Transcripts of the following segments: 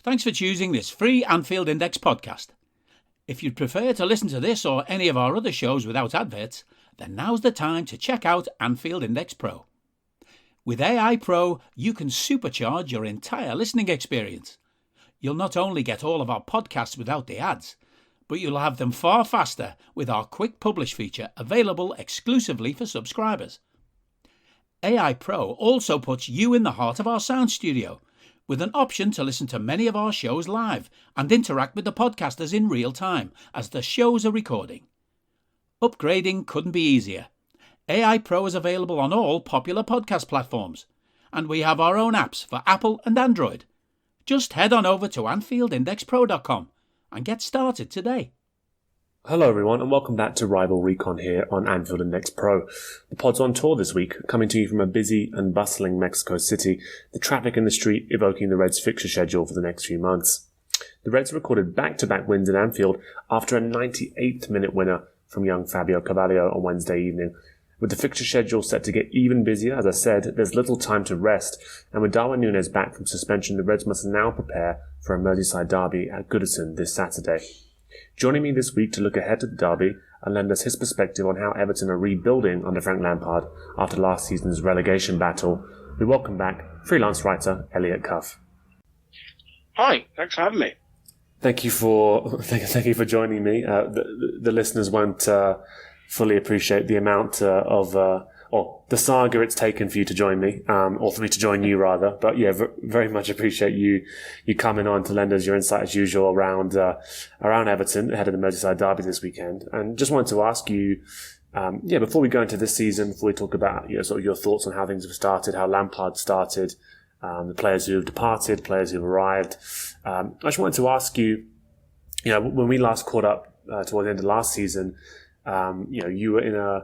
Thanks for choosing this free Anfield Index podcast. If you'd prefer to listen to this or any of our other shows without adverts, then now's the time to check out Anfield Index Pro. With AI Pro, you can supercharge your entire listening experience. You'll not only get all of our podcasts without the ads, but you'll have them far faster with our quick publish feature available exclusively for subscribers. AI Pro also puts you in the heart of our sound studio, with an option to listen to many of our shows live and interact with the podcasters in real time as the shows are recording. Upgrading couldn't be easier. AI Pro is available on all popular podcast platforms, and we have our own apps for Apple and Android. Just head on over to AnfieldIndexPro.com and get started today. Hello everyone and welcome back to Rival Recon here on Anfield Index Pro. The pod's on tour this week, coming to you from a busy and bustling Mexico City, the traffic in the street evoking the Reds' fixture schedule for the next few months. The Reds recorded back-to-back wins at Anfield after a 98th minute winner from young Fabio Carvalho on Wednesday evening. With the fixture schedule set to get even busier, as I said, there's little time to rest, and with Darwin Núñez back from suspension, the Reds must now prepare for a Merseyside Derby at Goodison this Saturday. Joining me this week to look ahead to the derby and lend us his perspective on how Everton are rebuilding under Frank Lampard after last season's relegation battle, we welcome back freelance writer Elliott Cuff. Hi, thanks for having me. Thank you for joining me. The listeners won't fully appreciate the amount or the saga it's taken for you to join me, or for me to join you rather. But yeah, very much appreciate you coming on to lend us your insight as usual around Everton ahead of the Merseyside Derby this weekend. And just wanted to ask you, before we go into this season, before we talk about sort of your thoughts on how things have started, how Lampard started, the players who have departed, players who have arrived. I just wanted to ask you, when we last caught up towards the end of last season, you were in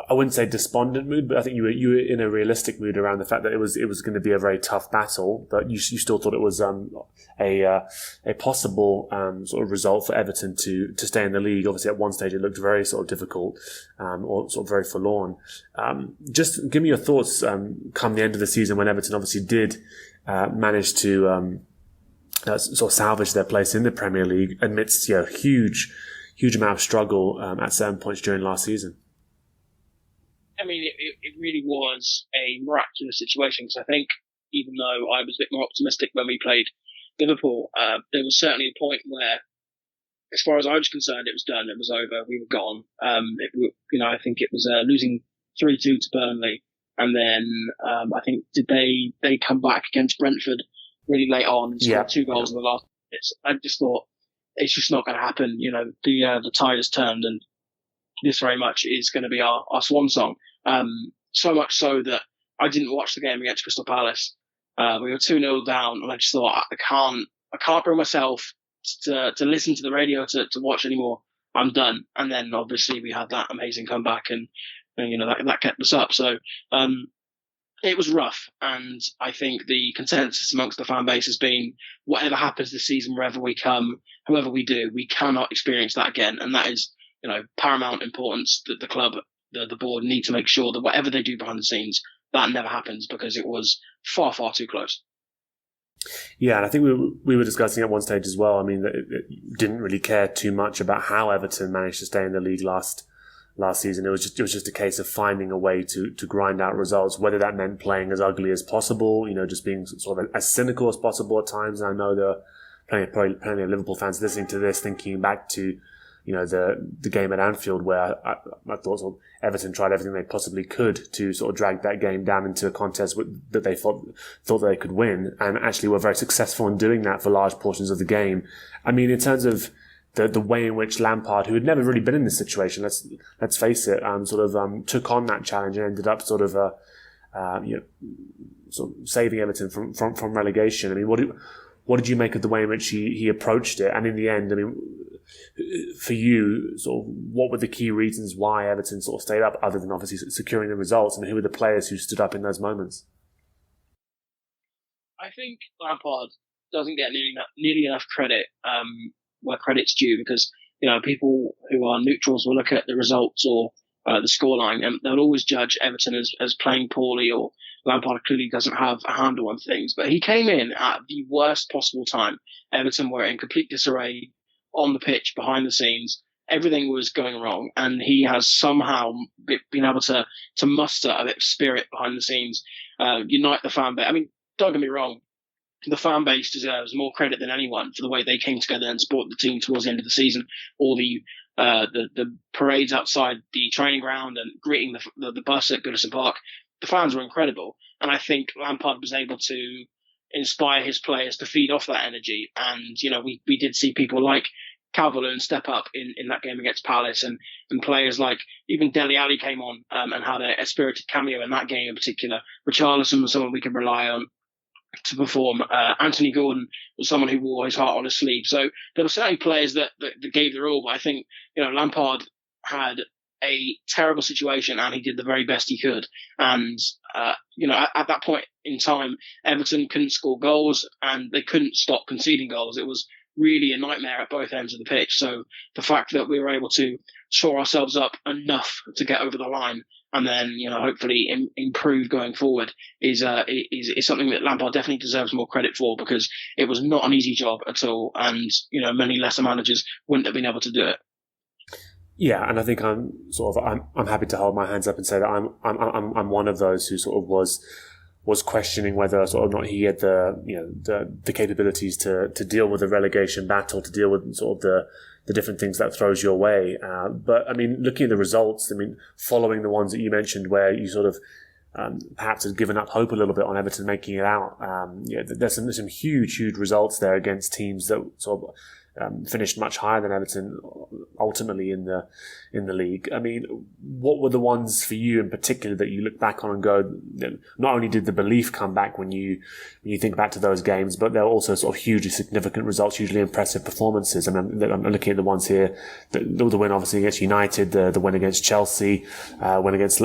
I wouldn't say despondent mood, but I think you were in a realistic mood around the fact that it was going to be a very tough battle, but you still thought it was a possible sort of result for Everton to stay in the league. Obviously, at one stage it looked very sort of difficult, or sort of very forlorn. Just give me your thoughts come the end of the season when Everton obviously did manage to sort of salvage their place in the Premier League amidst huge amount of struggle at certain points during last season. I mean, it really was a miraculous situation because I think even though I was a bit more optimistic when we played Liverpool, there was certainly a point where, as far as I was concerned, it was done. It was over. We were gone. I think it was losing 3-2 to Burnley, and then I think did they come back against Brentford really late on and scored 2 goals in the last minutes. I just thought it's just not going to happen. The tide has turned and this very much is going to be our swan song. So much so that I didn't watch the game against Crystal Palace. We were 2-0 down and I just thought I can't bring myself to listen to the radio to watch anymore. I'm done. And then obviously we had that amazing comeback and that kept us up. So, it was rough, and I think the consensus amongst the fan base has been whatever happens this season, wherever we come, whoever we do, we cannot experience that again. And that is, paramount importance that the club, the board need to make sure that whatever they do behind the scenes, that never happens because it was far, far too close. Yeah, and I think we were discussing at one stage as well. I mean, that it didn't really care too much about how Everton managed to stay in the league last season. It was just a case of finding a way to grind out results, whether that meant playing as ugly as possible, just being sort of as cynical as possible at times. And I know there are plenty of Liverpool fans listening to this thinking back to the game at Anfield where I thought sort of Everton tried everything they possibly could to sort of drag that game down into a contest that they thought they could win, and actually were very successful in doing that for large portions of the game. I mean, in terms of the way in which Lampard, who had never really been in this situation, let's face it, took on that challenge and ended up sort of saving Everton from relegation. I mean, what did you make of the way in which he approached it? And in the end, I mean, for you, sort of, what were the key reasons why Everton sort of stayed up, other than obviously securing the results? And who were the players who stood up in those moments? I think Lampard doesn't get nearly enough credit where credit's due, because people who are neutrals will look at the results or the scoreline, and they'll always judge Everton as playing poorly, or Lampard clearly doesn't have a handle on things. But he came in at the worst possible time. Everton were in complete disarray on the pitch, behind the scenes. Everything was going wrong, and he has somehow been able to muster a bit of spirit behind the scenes, unite the fan base. I mean, don't get me wrong, the fan base deserves more credit than anyone for the way they came together and supported the team towards the end of the season. All the parades outside the training ground and greeting the bus at Goodison Park, the fans were incredible. And I think Lampard was able to inspire his players to feed off that energy. And, we did see people like Calvert-Lewin step up in that game against Palace, and players like even Dele Alli came on and had a spirited cameo in that game in particular. Richarlison was someone we can rely on to perform. Anthony Gordon was someone who wore his heart on his sleeve. So there were certainly players that gave their all, but I think, Lampard had a terrible situation and he did the very best he could. And, at that point in time, Everton couldn't score goals and they couldn't stop conceding goals. It was really a nightmare at both ends of the pitch. So the fact that we were able to shore ourselves up enough to get over the line and then, hopefully improve going forward is something that Lampard definitely deserves more credit for, because it was not an easy job at all. And, many lesser managers wouldn't have been able to do it. Yeah, and I think I'm happy to hold my hands up and say that I'm one of those who sort of was questioning whether sort of not he had the capabilities to deal with the relegation battle, to deal with sort of the different things that throws your way. But I mean, looking at the results, I mean, following the ones that you mentioned where you sort of perhaps had given up hope a little bit on Everton making it out. There's some huge results there against teams that sort of finished much higher than Everton ultimately in the league. I mean, what were the ones for you in particular that you look back on and go, not only did the belief come back when you think back to those games, but they're also sort of hugely significant results, hugely impressive performances. I mean, I'm looking at the ones here, the win obviously against United, the win against Chelsea, win against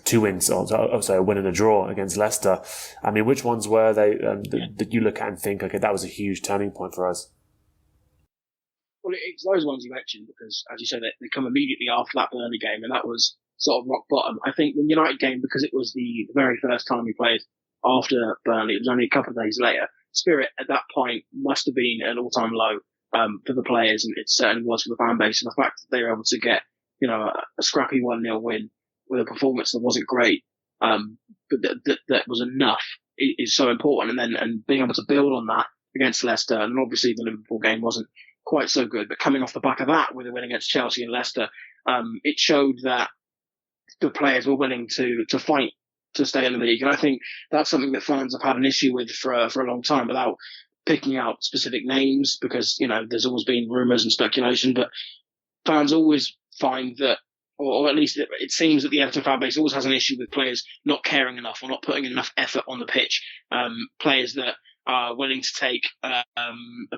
two wins, a win and a draw against Leicester. I mean, which ones were they that you look at and think, okay, that was a huge turning point for us? Well, it's those ones you mentioned because, as you said, they come immediately after that Burnley game, and that was sort of rock bottom. I think the United game, because it was the very first time we played after Burnley, it was only a couple of days later. Spirit at that point must have been an all-time low for the players, and it certainly was for the fan base. And the fact that they were able to get, a scrappy 1-0 win with a performance that wasn't great, but that was enough is so important. And being able to build on that against Leicester, and obviously the Liverpool game wasn't quite so good, but coming off the back of that with a win against Chelsea and Leicester, it showed that the players were willing to fight to stay in the league. And I think that's something that fans have had an issue with for a long time, without picking out specific names, because, there's always been rumours and speculation, but fans always find that, or at least it seems that the Everton fan base always has an issue with players not caring enough or not putting enough effort on the pitch. Players that are willing to take a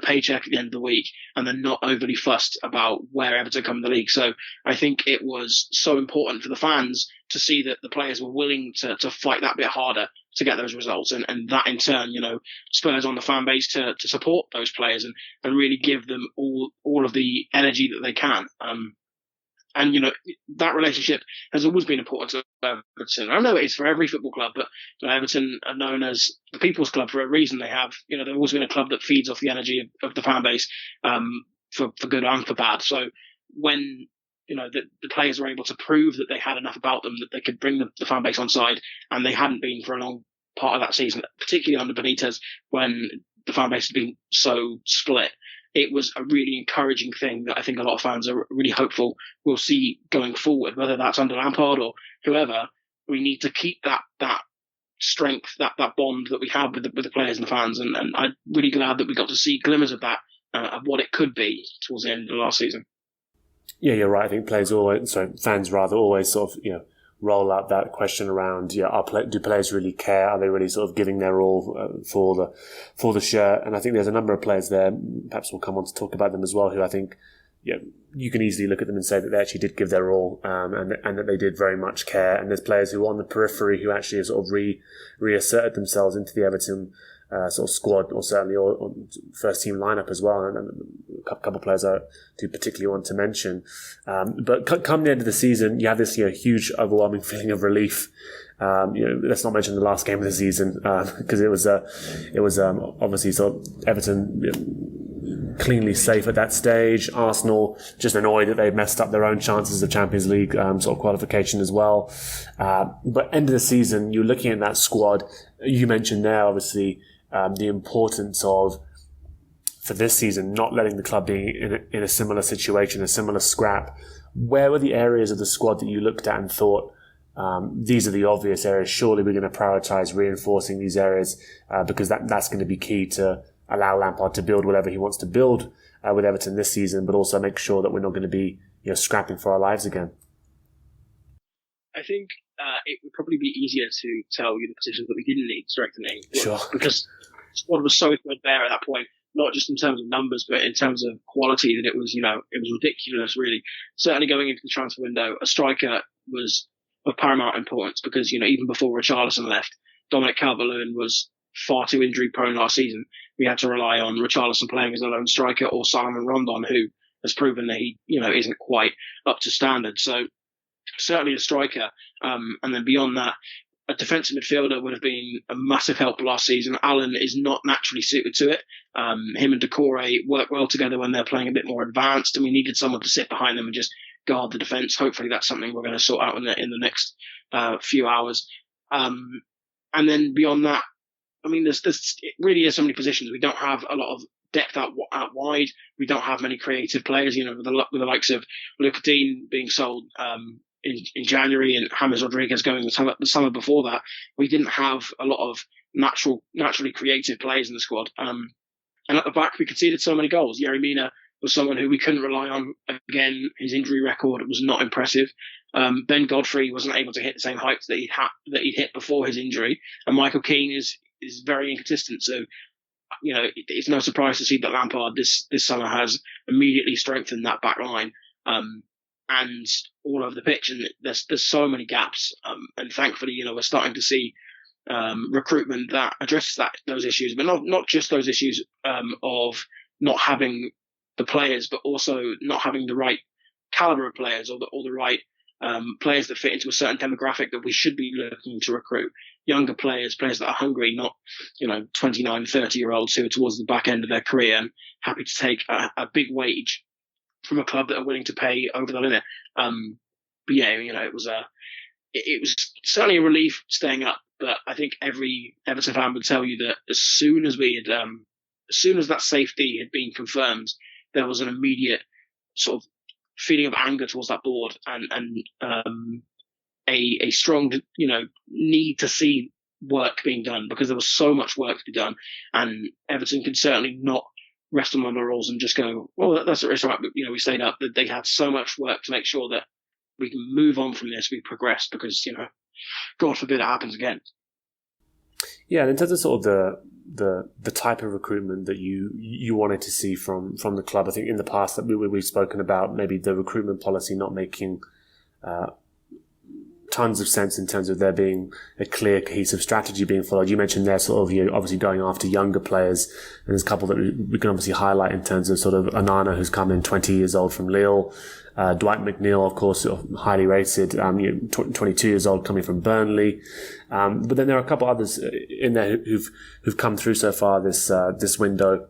paycheck at the end of the week and they're not overly fussed about where Everton come in the league. So I think it was so important for the fans to see that the players were willing to fight that bit harder to get those results. And that in turn, spurs on the fan base to support those players and really give them all of the energy that they can. And, that relationship has always been important to Everton. I know it is for every football club, but Everton are known as the people's club for a reason. They have, they've always been a club that feeds off the energy of the fan base, for good and for bad. So when, the players were able to prove that they had enough about them that they could bring the fan base on side, and they hadn't been for a long part of that season, particularly under Benitez, when the fan base had been so split, it was a really encouraging thing that I think a lot of fans are really hopeful we'll see going forward, whether that's under Lampard or whoever. We need to keep that strength, that bond that we have with the players and the fans. And I'm really glad that we got to see glimmers of that, of what it could be towards the end of the last season. Yeah, you're right. I think fans always sort of, roll out that question around, do players really care? Are they really sort of giving their all for the shirt? And I think there's a number of players there, perhaps we'll come on to talk about them as well, who I think you can easily look at them and say that they actually did give their all, and that they did very much care. And there's players who are on the periphery who actually have sort of reasserted themselves into the Everton sort of squad, or certainly or first team lineup as well. And couple of players I do particularly want to mention. But come the end of the season, you have this huge, overwhelming feeling of relief. Let's not mention the last game of the season because it was obviously sort of Everton cleanly safe at that stage. Arsenal just annoyed that they messed up their own chances of Champions League sort of qualification as well. But end of the season, you're looking at that squad. You mentioned there, obviously, the importance of, for this season, not letting the club be in a similar situation, a similar scrap. Where were the areas of the squad that you looked at and thought, these are the obvious areas, surely we're going to prioritise reinforcing these areas because that's going to be key to allow Lampard to build whatever he wants to build with Everton this season, but also make sure that we're not going to be scrapping for our lives again? I think it would probably be easier to tell you the positions that we didn't need strengthening. Sure. Because the squad was so threadbare at that point, not just in terms of numbers, but in terms of quality, that it was ridiculous, really. Certainly going into the transfer window, a striker was of paramount importance because, even before Richarlison left, Dominic Calvert-Lewin was far too injury prone last season. We had to rely on Richarlison playing as a lone striker or Salomon Rondon, who has proven that he, isn't quite up to standard. So certainly a striker. And then beyond that, a defensive midfielder would have been a massive help last season. Allen is not naturally suited to it. Him and Decore work well together when they're playing a bit more advanced, and we needed someone to sit behind them and just guard the defence. Hopefully that's something we're going to sort out in the next few hours. And then beyond that, it really is so many positions. We don't have a lot of depth out wide. We don't have many creative players, with the likes of Luca Dean being sold in January and James Rodriguez going the summer before that. We didn't have a lot of naturally creative players in the squad. And at the back, we conceded so many goals. Yerry Mina was someone who we couldn't rely on. Again, his injury record was not impressive. Ben Godfrey wasn't able to hit the same heights that he'd hit before his injury. And Michael Keane is very inconsistent. So, it's no surprise to see that Lampard this summer has immediately strengthened that back line. And all over the pitch, and there's so many gaps. And thankfully, we're starting to see recruitment that addresses those issues, but not just those issues of not having the players, but also not having the right caliber of players or the right players that fit into a certain demographic that we should be looking to recruit. Younger players that are hungry, not 29, 30-year-olds who are towards the back end of their career and happy to take a big wage from a club that are willing to pay over the limit. But yeah, it was certainly a relief staying up. But I think every Everton fan would tell you that as soon as that safety had been confirmed, there was an immediate sort of feeling of anger towards that board and a strong need to see work being done, because there was so much work to be done, and Everton can certainly not rest on their laurels and just go, well, that's right. We stayed up. They had so much work to make sure that we can move on from this. We progress, because God forbid it happens again. Yeah, and in terms of sort of the type of recruitment that you wanted to see from the club, I think in the past that we've spoken about maybe the recruitment policy not making tons of sense in terms of there being a clear, cohesive strategy being followed. You mentioned there sort of obviously going after younger players, and there's a couple that we can obviously highlight in terms of sort of Onana, who's come in 20 years old from Lille, Dwight McNeil, of course, highly rated, 22 years old, coming from Burnley. But then there are a couple others in there who've come through so far this window,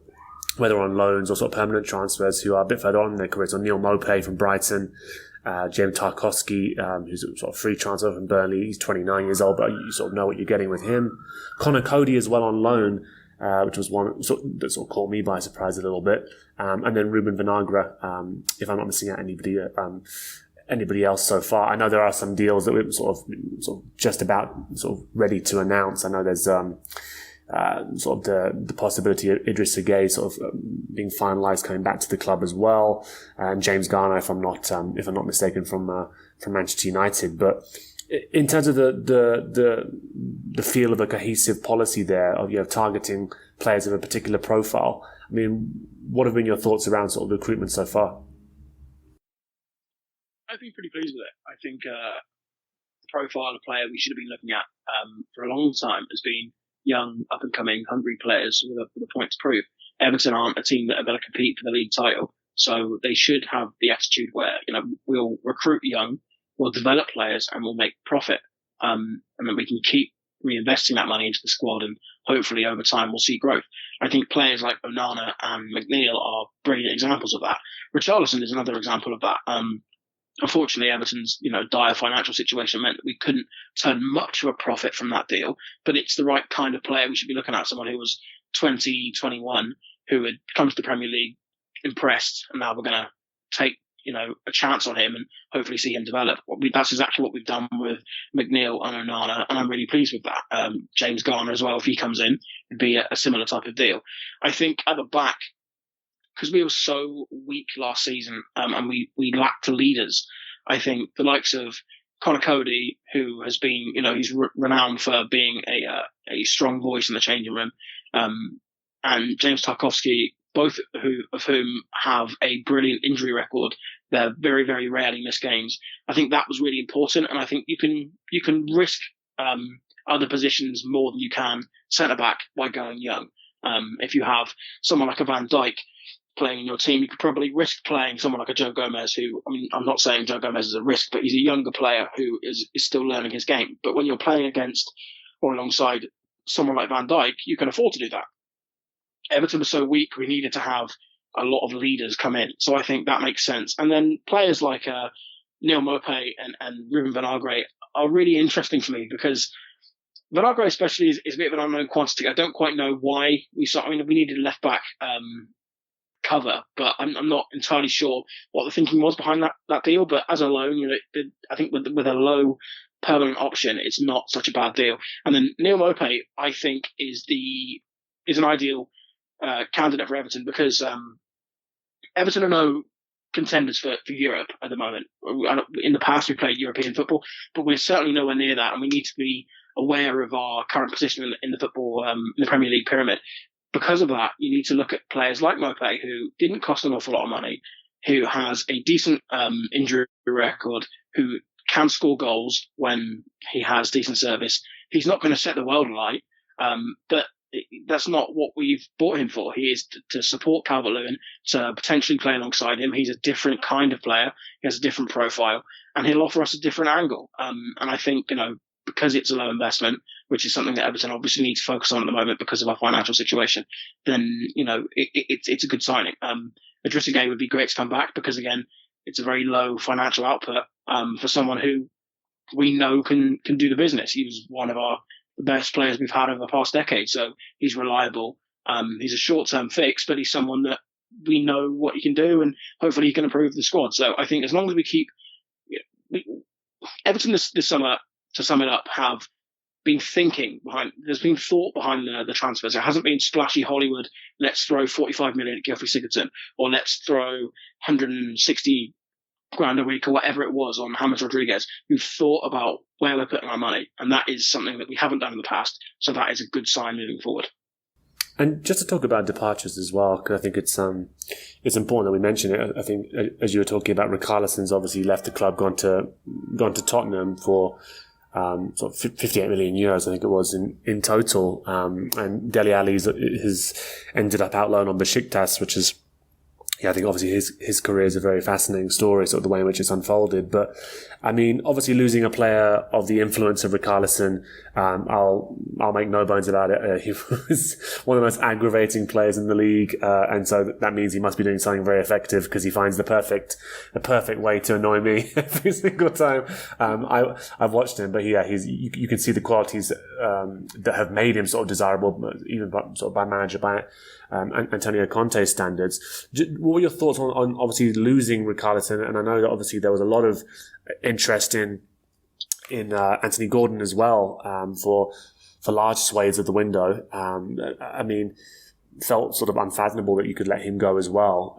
whether on loans or sort of permanent transfers, who are a bit further on in their careers. So Neil Maupay from Brighton, James Tarkowski, who's a sort of free transfer from Burnley. He's 29 years old, but you sort of know what you're getting with him. Connor Cody as well on loan, which was one that sort of caught me by surprise a little bit. And then Ruben Vinagre, if I'm not missing out anybody else so far. I know there are some deals that we're sort of just about sort of ready to announce. I know there's sort of the possibility of Idris Gueye sort of being finalised coming back to the club as well, and James Garner, if I'm not mistaken, from Manchester United. But in terms of the feel of a cohesive policy there of targeting players of a particular profile, I mean, what have been your thoughts around sort of recruitment so far? I've been pretty pleased with it. I think the profile of player we should have been looking at for a long time has been young, up-and-coming, hungry players with a point to prove. Everton aren't a team that are going to compete for the league title. So they should have the attitude where, we'll recruit young, we'll develop players, and we'll make profit. And then we can keep reinvesting that money into the squad, and hopefully over time we'll see growth. I think players like Onana and McNeil are brilliant examples of that. Richarlison is another example of that. Unfortunately, Everton's dire financial situation meant that we couldn't turn much of a profit from that deal. But it's the right kind of player we should be looking at. Someone who was 20, 21, who had come to the Premier League, impressed, and now we're going to take a chance on him and hopefully see him develop. That's exactly what we've done with McNeil and Onana, and I'm really pleased with that. James Garner as well, if he comes in, would be a similar type of deal. I think at the back, because we were so weak last season and we lacked leaders, I think the likes of Conor Cody, who has been, he's renowned for being a strong voice in the changing room, and James Tarkowski, both of whom have a brilliant injury record. They're very, very rarely miss games. I think that was really important, and I think you can risk other positions more than you can centre back by going young. If you have someone like a Van Dijk playing in your team, you could probably risk playing someone like a Joe Gomez, who, I'm not saying Joe Gomez is a risk, but he's a younger player who is still learning his game. But when you're playing against or alongside someone like Van Dijk, you can afford to do that. Everton was so weak, we needed to have a lot of leaders come in. So I think that makes sense. And then players like Neil Maupay and Ruben Vinagre are really interesting for me, because Vinagre especially is a bit of an unknown quantity. I don't quite know why we needed a left back cover, but I'm not entirely sure what the thinking was behind that deal. But as a loan, I think with a low permanent option, it's not such a bad deal. And then Neil Maupay, I think, is an ideal candidate for Everton, because Everton are no contenders for Europe at the moment. In the past, we played European football, but we're certainly nowhere near that, and we need to be aware of our current position in the football, in the Premier League pyramid. Because of that, you need to look at players like Maupay, who didn't cost an awful lot of money, who has a decent injury record, who can score goals when he has decent service. He's not going to set the world alight, but that's not what we've bought him for. He is to support Calvert-Lewin, to potentially play alongside him. He's a different kind of player. He has a different profile, and he'll offer us a different angle. And I think, because it's a low investment, which is something that Everton obviously needs to focus on at the moment because of our financial situation, then, it's a good signing. Idrissa Gueye would be great to come back, because, again, it's a very low financial output for someone who we know can do the business. He was one of the best players we've had over the past decade, so he's reliable. He's a short-term fix, but he's someone that we know what he can do, and hopefully he can improve the squad. So I think as long as we keep Everton this summer, to sum it up, have been there's been thought behind the transfers. It hasn't been splashy Hollywood, let's throw 45 million at Gylfi Sigurdsson, or let's throw 160 grand a week, or whatever it was, on James Rodriguez. We've thought about where we're putting our money, and that is something that we haven't done in the past, so that is a good sign moving forward. And just to talk about departures as well, because I think it's important that we mention it. I think, as you were talking about, Richarlison's obviously left the club, gone to Tottenham for sort of 58 million euros, I think it was in total. And Dele Alli has ended up out loan on Besiktas, which is, I think obviously his career is a very fascinating story, sort of the way in which it's unfolded. But I mean, obviously losing a player of the influence of Richarlison, I'll make no bones about it. He was one of the most aggravating players in the league, and so that means he must be doing something very effective, because he finds the perfect way to annoy me every single time. I've watched him, but you can see the qualities that have made him sort of desirable, even by manager, by Antonio Conte's standards. What were your thoughts on obviously losing Richarlison? And I know that obviously there was a lot of interest in Anthony Gordon as well, for large swathes of the window. I mean, felt sort of unfathomable that you could let him go as well.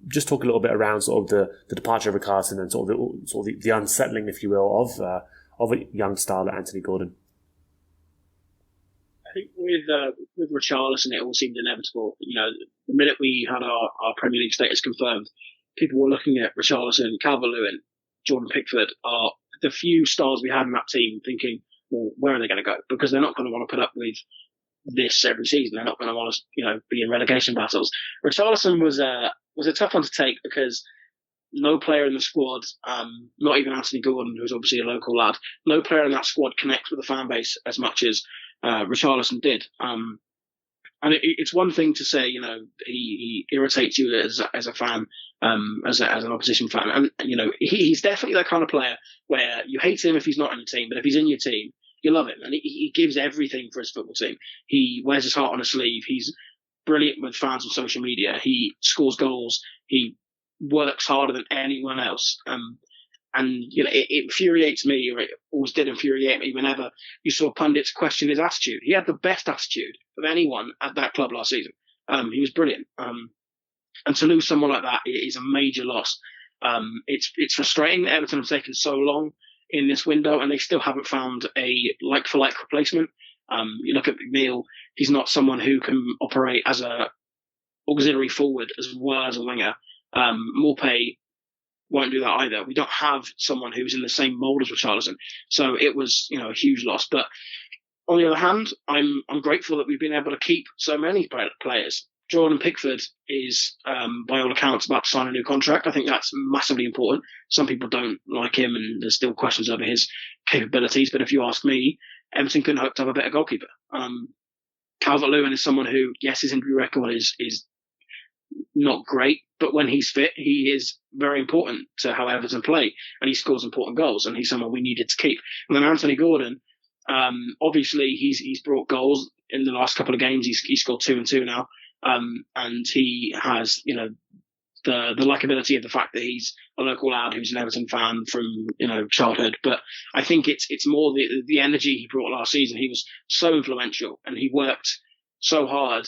Just talk a little bit around sort of the departure of Richarlison and sort of the unsettling, if you will, of a young star like Anthony Gordon. I think with Richarlison, it all seemed inevitable. The minute we had our Premier League status confirmed, people were looking at Richarlison, Calvert-Lewin, Jordan Pickford are the few stars we had in that team, thinking, well, where are they going to go? Because they're not going to want to put up with this every season. They're not going to want to, be in relegation battles. Richarlison was a tough one to take because no player in the squad, not even Anthony Gordon, who's obviously a local lad, no player in that squad connects with the fan base as much as Richarlison did. And it's one thing to say, he irritates you as a fan, as an opposition fan. And, he's definitely that kind of player where you hate him if he's not in your team, but if he's in your team, you love him. And he gives everything for his football team. He wears his heart on his sleeve. He's brilliant with fans on social media. He scores goals. He works harder than anyone else. And it infuriates me, or it always did infuriate me whenever you saw pundits question his attitude. He had the best attitude of anyone at that club last season. He was brilliant. And to lose someone like that is a major loss. It's frustrating that Everton have taken so long in this window and they still haven't found a like-for-like replacement. You look at McNeil, he's not someone who can operate as a auxiliary forward as well as a winger. Morpay won't do that either. We don't have someone who's in the same mould as Richarlison. So it was, a huge loss. But on the other hand, I'm grateful that we've been able to keep so many players. Jordan Pickford is, by all accounts, about to sign a new contract. I think that's massively important. Some people don't like him and there's still questions over his capabilities. But if you ask me, Everton couldn't hope to have a better goalkeeper. Calvert-Lewin is someone who, yes, his injury record is not great, but when he's fit, he is very important to how Everton play, and he scores important goals, and he's someone we needed to keep. And then Anthony Gordon, obviously he's brought goals in the last couple of games. He's scored 2 and 2 now, and he has the likability of the fact that he's a local lad who's an Everton fan from childhood. But I think it's more the energy he brought last season. He was so influential, and he worked so hard.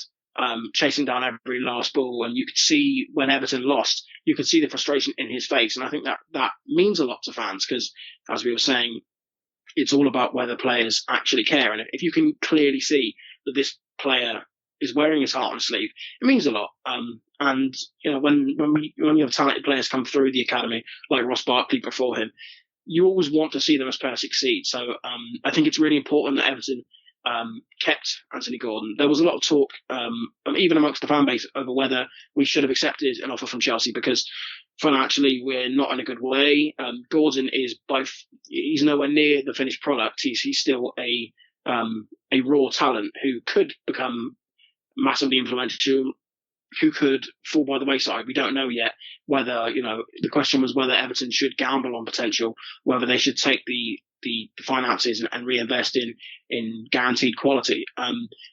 Chasing down every last ball, and you could see when Everton lost, you could see the frustration in his face, and I think that means a lot to fans because, as we were saying, it's all about whether players actually care, and if you can clearly see that this player is wearing his heart on his sleeve, it means a lot. And when you have talented players come through the academy like Ross Barkley before him, you always want to see them as players succeed. So I think it's really important that Everton kept Anthony Gordon. There was a lot of talk, even amongst the fan base, over whether we should have accepted an offer from Chelsea because financially we're not in a good way. Gordon is he's nowhere near the finished product. He's still a raw talent who could become massively influential, who could fall by the wayside. We don't know yet whether, the question was whether Everton should gamble on potential, whether they should take the finances and reinvest in guaranteed quality.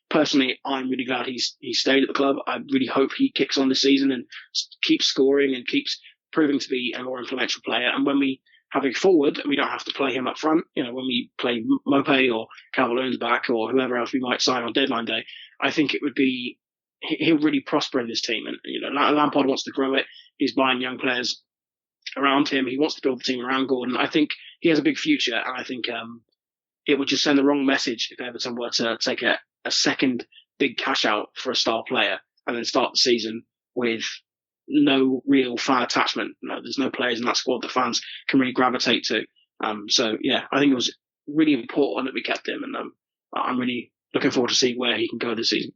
Personally, I'm really glad he's stayed at the club. I really hope he kicks on this season and keeps scoring and keeps proving to be a more influential player. And when we have a forward, we don't have to play him up front. When we play Mopé or Calvert-Lewin's back or whoever else we might sign on deadline day, I think it would be he'll really prosper in this team. And Lampard wants to grow it. He's buying young players around him. He wants to build the team around Gordon. I think he has a big future, and I think it would just send the wrong message if Everton were to take a second big cash out for a star player and then start the season with no real fan attachment. There's no players in that squad that fans can really gravitate to. So yeah, I think it was really important that we kept him, and I'm really looking forward to see where he can go this season.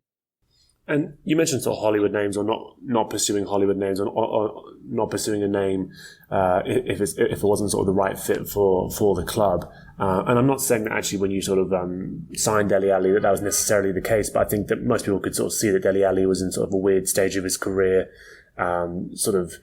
And you mentioned sort of Hollywood names, or not pursuing Hollywood names, or not pursuing a name if it wasn't sort of the right fit for the club. And I'm not saying that actually when you sort of signed Dele Alli that was necessarily the case, but I think that most people could sort of see that Dele Alli was in sort of a weird stage of his career, sort of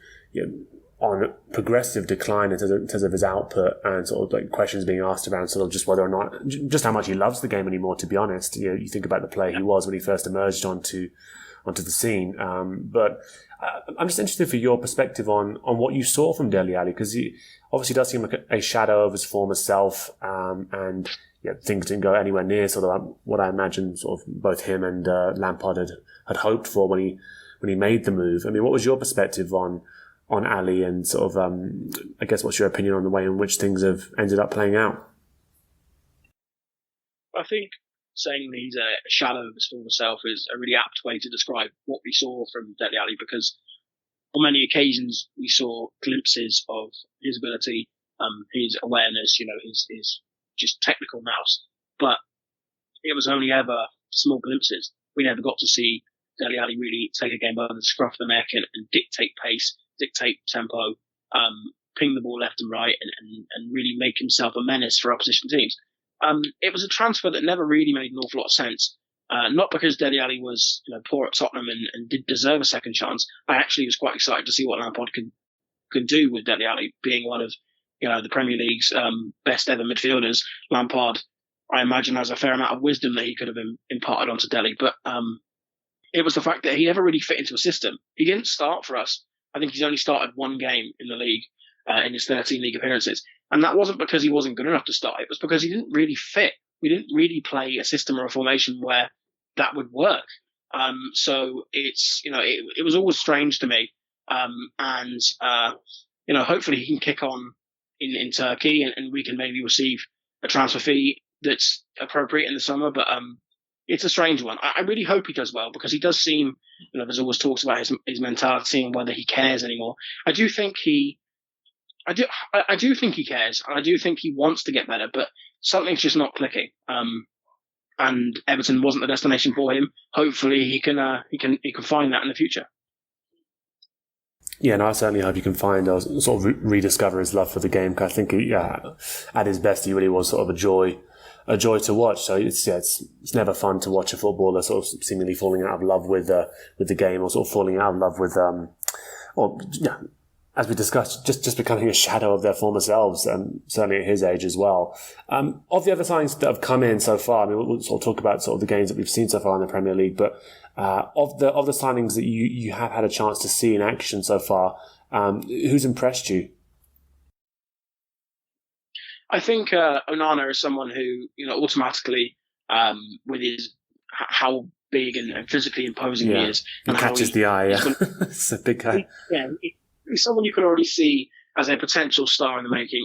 on a progressive decline in terms of his output, and sort of like questions being asked around sort of just whether or not, just how much he loves the game anymore, to be honest. You think about the player he was when he first emerged onto the scene. But I'm just interested for your perspective on what you saw from Dele Alli, because he obviously does seem like a shadow of his former self, and things didn't go anywhere near sort of what I imagine sort of both him and Lampard had hoped for when he made the move. I mean, what was your perspective on Ali, and sort of, I guess, what's your opinion on the way in which things have ended up playing out? I think saying that he's a shadow of his former self is a really apt way to describe what we saw from Dele Alli, because on many occasions we saw glimpses of his ability, his awareness, his just technical nous. But it was only ever small glimpses. We never got to see Dele Alli really take a game by the scruff of the neck and dictate pace, dictate tempo, ping the ball left and right, and really make himself a menace for opposition teams. It was a transfer that never really made an awful lot of sense. Not because Dele Alli was poor at Tottenham and did deserve a second chance. I actually was quite excited to see what Lampard could do with Dele Alli, being one of the Premier League's best ever midfielders. Lampard, I imagine, has a fair amount of wisdom that he could have imparted onto Dele, but it was the fact that he never really fit into a system. He didn't start for us. I think he's only started one game in the league in his 13 league appearances, and that wasn't because he wasn't good enough to start. It was because he didn't really fit. We didn't really play a system or a formation where that would work. So it was always strange to me. Hopefully he can kick on in Turkey and we can maybe receive a transfer fee that's appropriate in the summer. But it's a strange one. I really hope he does well, because he does seem, there's always talks about his mentality and whether he cares anymore. I do think he cares, and I do think he wants to get better, but something's just not clicking. And Everton wasn't the destination for him. Hopefully he can find that in the future. Yeah, and I certainly hope he can find or sort of rediscover his love for the game. Because I think, at his best, he really was sort of a joy to watch. So it's never fun to watch a footballer sort of seemingly falling out of love with the game, or sort of falling out of love with as we discussed, just becoming a shadow of their former selves, certainly at his age as well. Of the other signings that have come in so far, I mean, we'll sort of talk about sort of the games that we've seen so far in the Premier League, but of the signings that you have had a chance to see in action so far, who's impressed you? I think Onana is someone who, automatically, with his how big and physically imposing he is, and catches the eye. Yeah, it's a big guy. He's someone you can already see as a potential star in the making.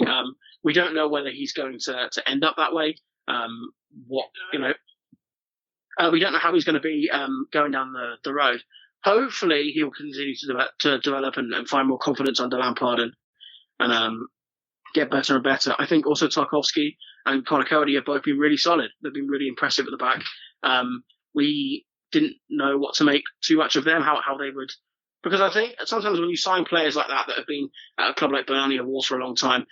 We don't know whether he's going to end up that way. We don't know how he's going to be going down the road. Hopefully, he'll continue to develop and find more confidence under Lampard and get better and better. I think also Tarkowski and Connor Cody have both been really solid. They've been really impressive at the back. We didn't know what to make too much of them, how they would. Because I think sometimes when you sign players like that have been at a club like Burnley or Wolves for a long time,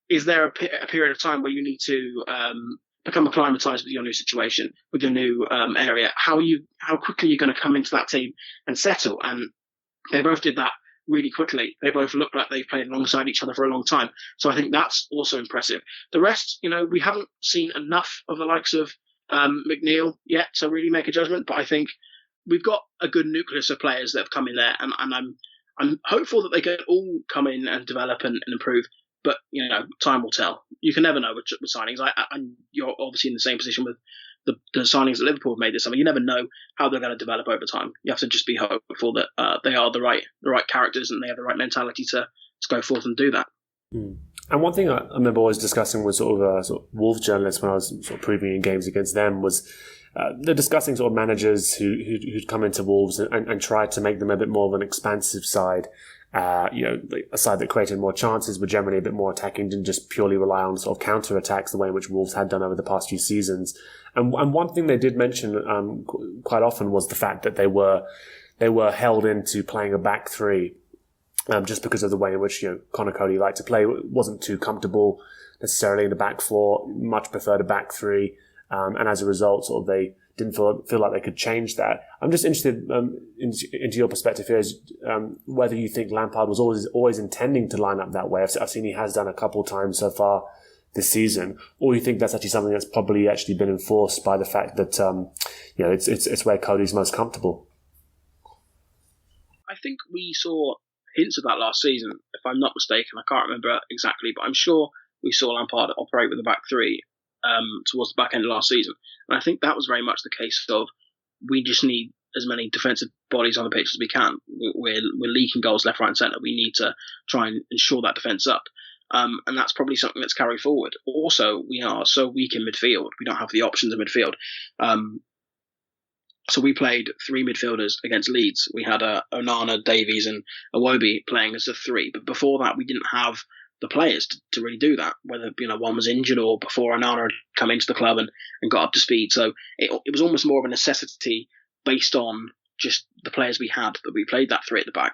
is there a period of time where you need to become acclimatised with your new situation, with your new area? How quickly you're going to come into that team and settle? And they both did that really quickly. They both look like they've played alongside each other for a long time. So I think that's also impressive. The rest, we haven't seen enough of the likes of McNeil yet to really make a judgment, but I think we've got a good nucleus of players that have come in there, and I'm hopeful that they can all come in and develop and improve. But time will tell. You can never know with signings. You're obviously in the same position with the signings that Liverpool have made this summer. You never know how they're going to develop over time. You have to just be hopeful that they are the right characters and they have the right mentality to go forth and do that. Mm. And one thing I remember always discussing with sort of Wolves journalists when I was sort of previewing games against them was they're discussing sort of managers who'd come into Wolves and tried to make them a bit more of an expansive side. A side that created more chances, but generally a bit more attacking, didn't just purely rely on sort of counter attacks the way in which Wolves had done over the past few seasons. And one thing they did mention quite often was the fact that they were held into playing a back three, just because of the way in which Connor Cody liked to play. Wasn't too comfortable necessarily in the back four, much preferred a back three. And as a result, sort of they didn't feel like they could change that. I'm just interested into your perspective here, whether you think Lampard was always intending to line up that way. I've seen he has done a couple of times so far this season, or you think that's actually something that's probably actually been enforced by the fact that it's where Cody's most comfortable. I think we saw hints of that last season, if I'm not mistaken. I can't remember exactly, but I'm sure we saw Lampard operate with a back three towards the back end of last season. And I think that was very much the case of we just need as many defensive bodies on the pitch as we can. We're leaking goals left, right and centre. We need to try and ensure that defence up. And that's probably something that's carried forward. Also, we are so weak in midfield. We don't have the options in midfield. So we played three midfielders against Leeds. We had Onana, Davies and Iwobi playing as a three. But before that, we didn't have the players to really do that, whether one was injured or before Onana had come into the club and got up to speed. So it was almost more of a necessity based on just the players we had that we played that three at the back.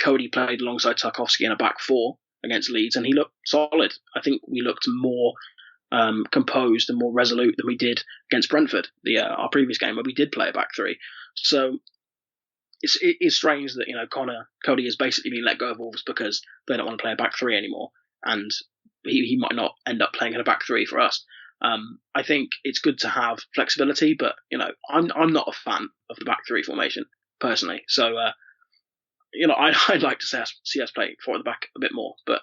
Cody played alongside Tarkowski in a back four against Leeds, and he looked solid. I think we looked more composed and more resolute than we did against Brentford, our previous game, where we did play a back three. So it is strange that Cody has basically been let go of Wolves because they don't want to play a back three anymore, and he might not end up playing in a back three for us. I think it's good to have flexibility, but I'm not a fan of the back three formation personally. So I'd like to see us play four at the back a bit more, but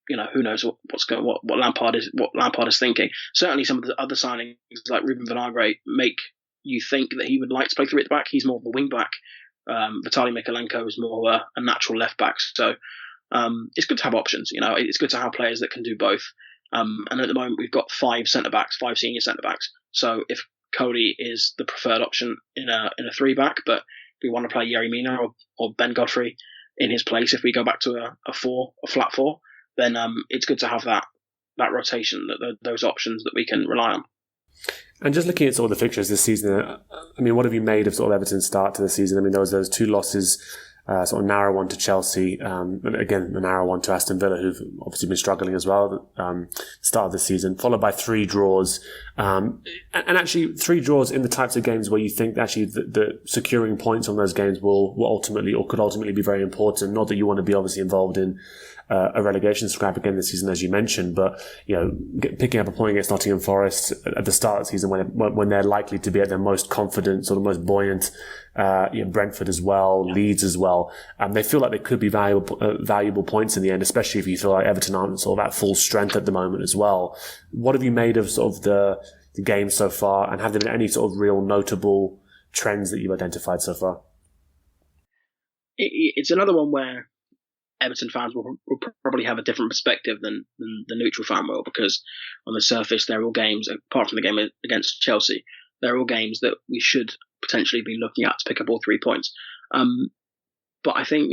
who knows what Lampard is thinking. Certainly, some of the other signings like Ruben Vinagre make you think that he would like to play three at the back. He's more of a wing back. Vitaly Mykolenko is more of a natural left back. So it's good to have options. It's good to have players that can do both. And at the moment, we've got five senior centre backs. So if Cody is the preferred option in a three back, but we want to play Yerry Mina or Ben Godfrey in his place, if we go back to a flat four, then it's good to have that rotation, those options that we can rely on. And just looking at sort of the fixtures this season, I mean, what have you made of sort of Everton's start to the season? I mean, there was those two losses, sort of narrow one to Chelsea, and again, a narrow one to Aston Villa, who've obviously been struggling as well, start of the season, followed by 3 draws. And actually 3 draws in the types of games where you think actually the securing points on those games will ultimately, or could ultimately be very important. Not that you want to be obviously involved in a relegation scrap again this season, as you mentioned, but picking up a point against Nottingham Forest at the start of the season when they're likely to be at their most confident, sort of most buoyant, Brentford as well, Leeds as well, they feel like they could be valuable points in the end, especially if you feel like Everton aren't sort of at full strength at the moment as well. What have you made of sort of the game so far, and have there been any sort of real notable trends that you've identified so far? It's another one where Everton fans will probably have a different perspective than the neutral fan will, because on the surface they're all games, apart from the game against Chelsea, they're all games that we should potentially be looking at to pick up all 3 points. But I think,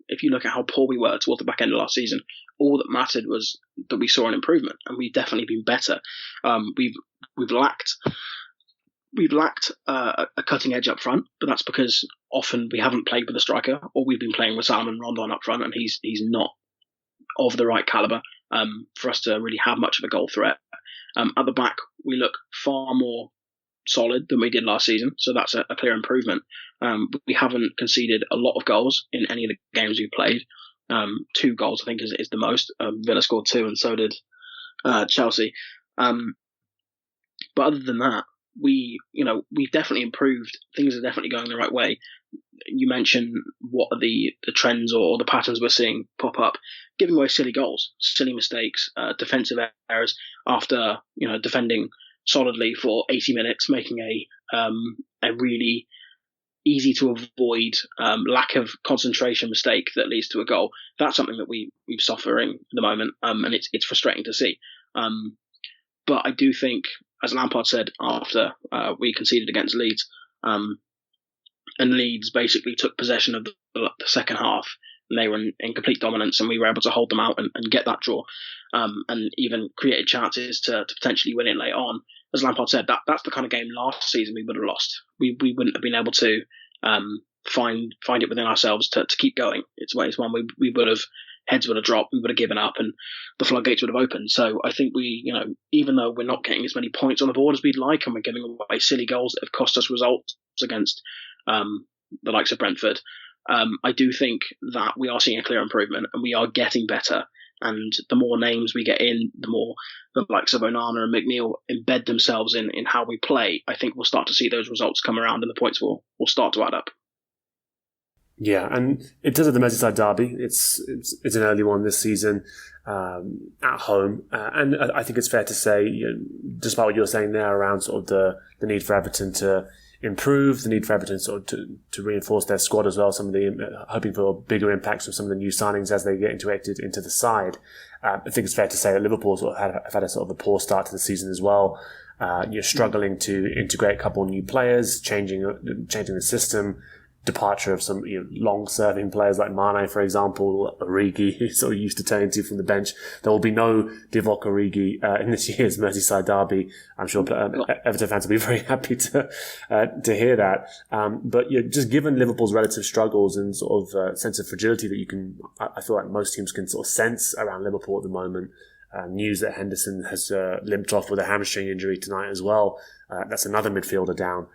if you look at how poor we were towards the back end of last season, all that mattered was that we saw an improvement, and we've definitely been better. We've lacked a cutting edge up front, but that's because often we haven't played with a striker, or we've been playing with Salomon Rondon up front, and he's not of the right caliber for us to really have much of a goal threat. At the back, we look far more solid than we did last season, so that's a clear improvement. We haven't conceded a lot of goals in any of the games we've played. 2 goals, I think, is the most. Villa scored 2, and so did Chelsea. But other than that, we've definitely improved. Things are definitely going the right way. You mentioned what are the trends or the patterns we're seeing pop up. Giving away silly goals, silly mistakes, defensive errors after defending solidly for 80 minutes, making a really easy to avoid lack of concentration mistake that leads to a goal. That's something that we're suffering at the moment, and it's frustrating to see. But I do think, as Lampard said after we conceded against Leeds, and Leeds basically took possession of the second half, and they were in complete dominance, and we were able to hold them out and get that draw, and even created chances to potentially win it later on. As Lampard said, that's the kind of game last season we would have lost. We wouldn't have been able to find it within ourselves to keep going. It's one we would have, heads would have dropped, we would have given up, and the floodgates would have opened. So I think we, even though we're not getting as many points on the board as we'd like, and we're giving away silly goals that have cost us results against the likes of Brentford, I do think that we are seeing a clear improvement, and we are getting better. And the more names we get in, the more the likes of Onana and McNeil embed themselves in how we play. I think we'll start to see those results come around, and the points will start to add up. Yeah, and in terms of the Merseyside Derby, it's an early one this season at home, and I think it's fair to say, despite what you're saying there around sort of the need for Everton to improve, the need for Everton sort of to reinforce their squad as well, some of the hoping for bigger impacts from some of the new signings as they get integrated into the side. I think it's fair to say that Liverpool sort of have had a sort of a poor start to the season as well. You're struggling to integrate a couple of new players, changing the system, departure of some long-serving players like Mane, for example, Origi, who's sort of used to turning to from the bench. There will be no Divock Origi in this year's Merseyside Derby. I'm sure Everton fans will be very happy to hear that. But just given Liverpool's relative struggles and sort of sense of fragility that I feel like most teams can sort of sense around Liverpool at the moment. News that Henderson has limped off with a hamstring injury tonight as well. That's another midfielder down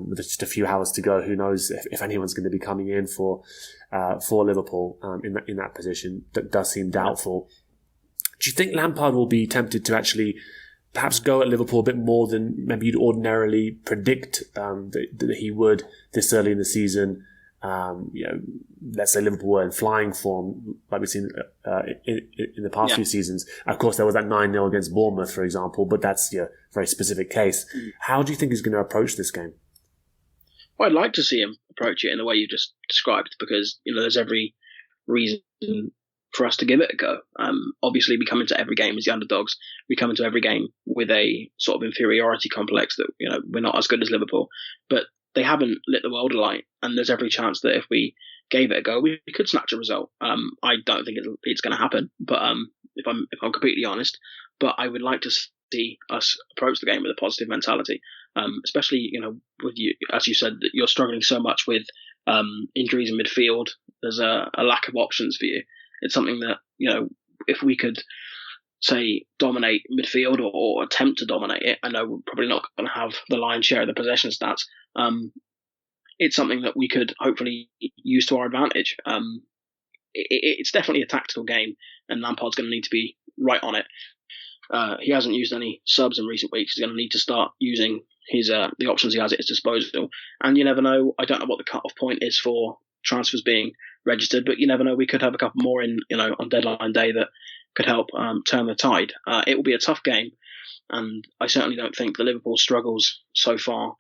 with just a few hours to go. Who knows if anyone's going to be coming in for Liverpool in that position? That does seem doubtful. Do you think Lampard will be tempted to actually perhaps go at Liverpool a bit more than maybe you'd ordinarily predict that he would this early in the season? Let's say Liverpool were in flying form, like we've seen in the past few seasons. Of course, there was that 9-0 against Bournemouth, for example, but that's a very specific case. How do you think he's going to approach this game? Well, I'd like to see him approach it in the way you just described, because there's every reason for us to give it a go. Obviously, we come into every game as the underdogs. We come into every game with a sort of inferiority complex that we're not as good as Liverpool, but they haven't lit the world alight, and there's every chance that if we gave it a go, we could snatch a result. I don't think it's going to happen, but if I'm completely honest, but I would like to see us approach the game with a positive mentality, especially with you, as you said, that you're struggling so much with injuries in midfield. There's a lack of options for you. It's something that if we could say dominate midfield or attempt to dominate it. I know we're probably not going to have the lion's share of the possession stats. It's something that we could hopefully use to our advantage. It's definitely a tactical game, and Lampard's going to need to be right on it. He hasn't used any subs in recent weeks. He's going to need to start using his the options he has at his disposal. And you never know. I don't know what the cut-off point is for transfers being registered, but you never know. We could have a couple more in, on deadline day that could help turn the tide. It will be a tough game, and I certainly don't think the Liverpool struggles so far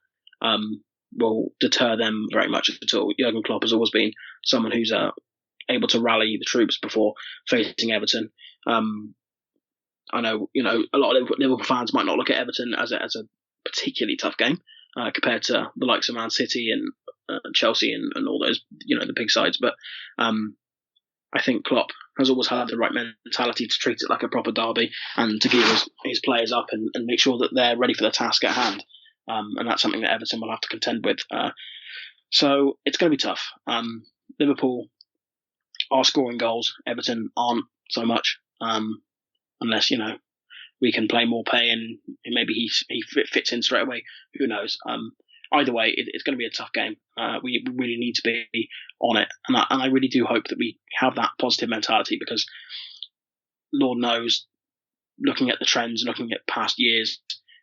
will deter them very much at all. Jurgen Klopp has always been someone who's able to rally the troops before facing Everton. I know, a lot of Liverpool fans might not look at Everton as a particularly tough game compared to the likes of Man City and Chelsea and all those, the big sides. But I think Klopp has always had the right mentality to treat it like a proper derby and to gear his players up and make sure that they're ready for the task at hand. And that's something that Everton will have to contend with. So it's going to be tough. Liverpool are scoring goals. Everton aren't so much, unless, we can play more pay and maybe he fits in straight away. Who knows? Either way, it's going to be a tough game. We really need to be on it. And I really do hope that we have that positive mentality, because Lord knows, looking at the trends and looking at past years,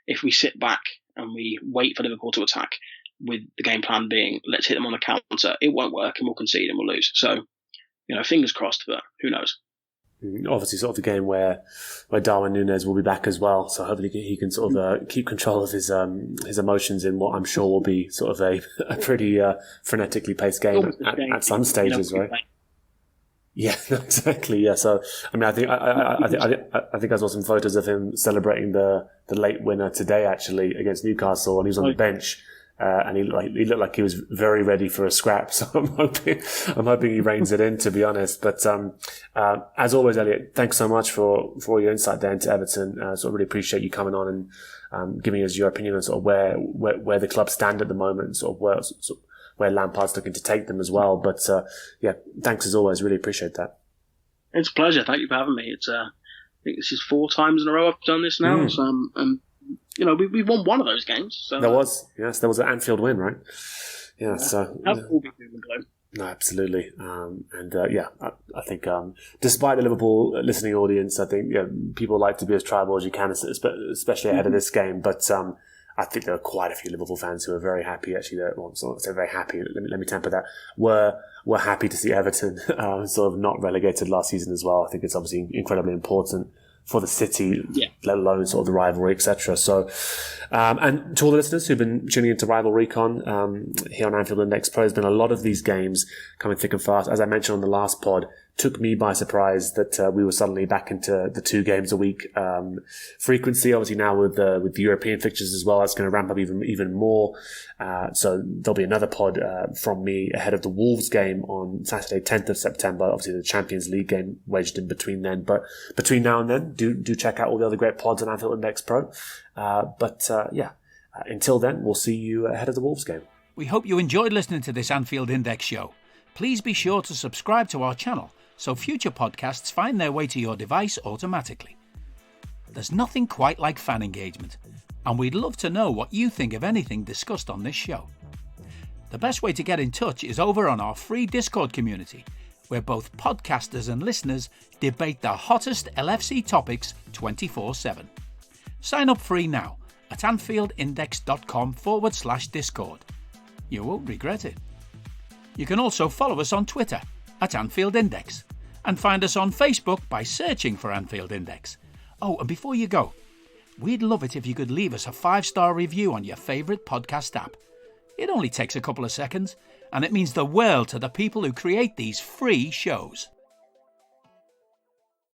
if we sit back and we wait for Liverpool to attack with the game plan being, let's hit them on the counter, it won't work and we'll concede and we'll lose. So, fingers crossed, but who knows? Obviously, sort of the game where Darwin Núñez will be back as well, so hopefully he can sort of keep control of his emotions in what I'm sure will be sort of a pretty frenetically paced game at some stages, right? Yeah, exactly. Yeah, so I mean, I think I saw some photos of him celebrating the late winner today, actually, against Newcastle, and he was on the bench. And he looked like he was very ready for a scrap. So I'm hoping he reins it in, to be honest. But as always, Elliott, thanks so much for all your insight there into Everton. So I really appreciate you coming on and giving us your opinion on sort of where the club stand at the moment, sort of where Lampard's looking to take them as well. But yeah, thanks as always. Really appreciate that. It's a pleasure. Thank you for having me. It's I think this is 4 times in a row I've done this now. So we've won one of those games. So, there was an Anfield win, right? Yeah, so... All be doom and gloom. No, absolutely. I think despite the Liverpool listening audience, I think people like to be as tribal as you can, especially ahead of this game. But I think there are quite a few Liverpool fans who are very happy, actually. So very happy, let me temper that. We're happy to see Everton sort of not relegated last season as well. I think it's obviously incredibly important for the city, let alone sort of the rivalry, etc. So, and to all the listeners who've been tuning into Rival Recon here on Anfield Index Pro, there's been a lot of these games coming thick and fast. As I mentioned on the last pod, took me by surprise that we were suddenly back into the 2 games a week frequency. Obviously now with the European fixtures as well, that's going to ramp up even more. So there'll be another pod from me ahead of the Wolves game on Saturday, 10th of September. Obviously the Champions League game wedged in between then. But between now and then, do check out all the other great pods on Anfield Index Pro. Until then, we'll see you ahead of the Wolves game. We hope you enjoyed listening to this Anfield Index show. Please be sure to subscribe to our channel so future podcasts find their way to your device automatically. There's nothing quite like fan engagement, and we'd love to know what you think of anything discussed on this show. The best way to get in touch is over on our free Discord community, where both podcasters and listeners debate the hottest LFC topics 24/7. Sign up free now at AnfieldIndex.com/Discord. You won't regret it. You can also follow us on Twitter at Anfield Index and find us on Facebook by searching for Anfield Index. Oh, and before you go, we'd love it if you could leave us a 5-star review on your favourite podcast app. It only takes a couple of seconds, and it means the world to the people who create these free shows.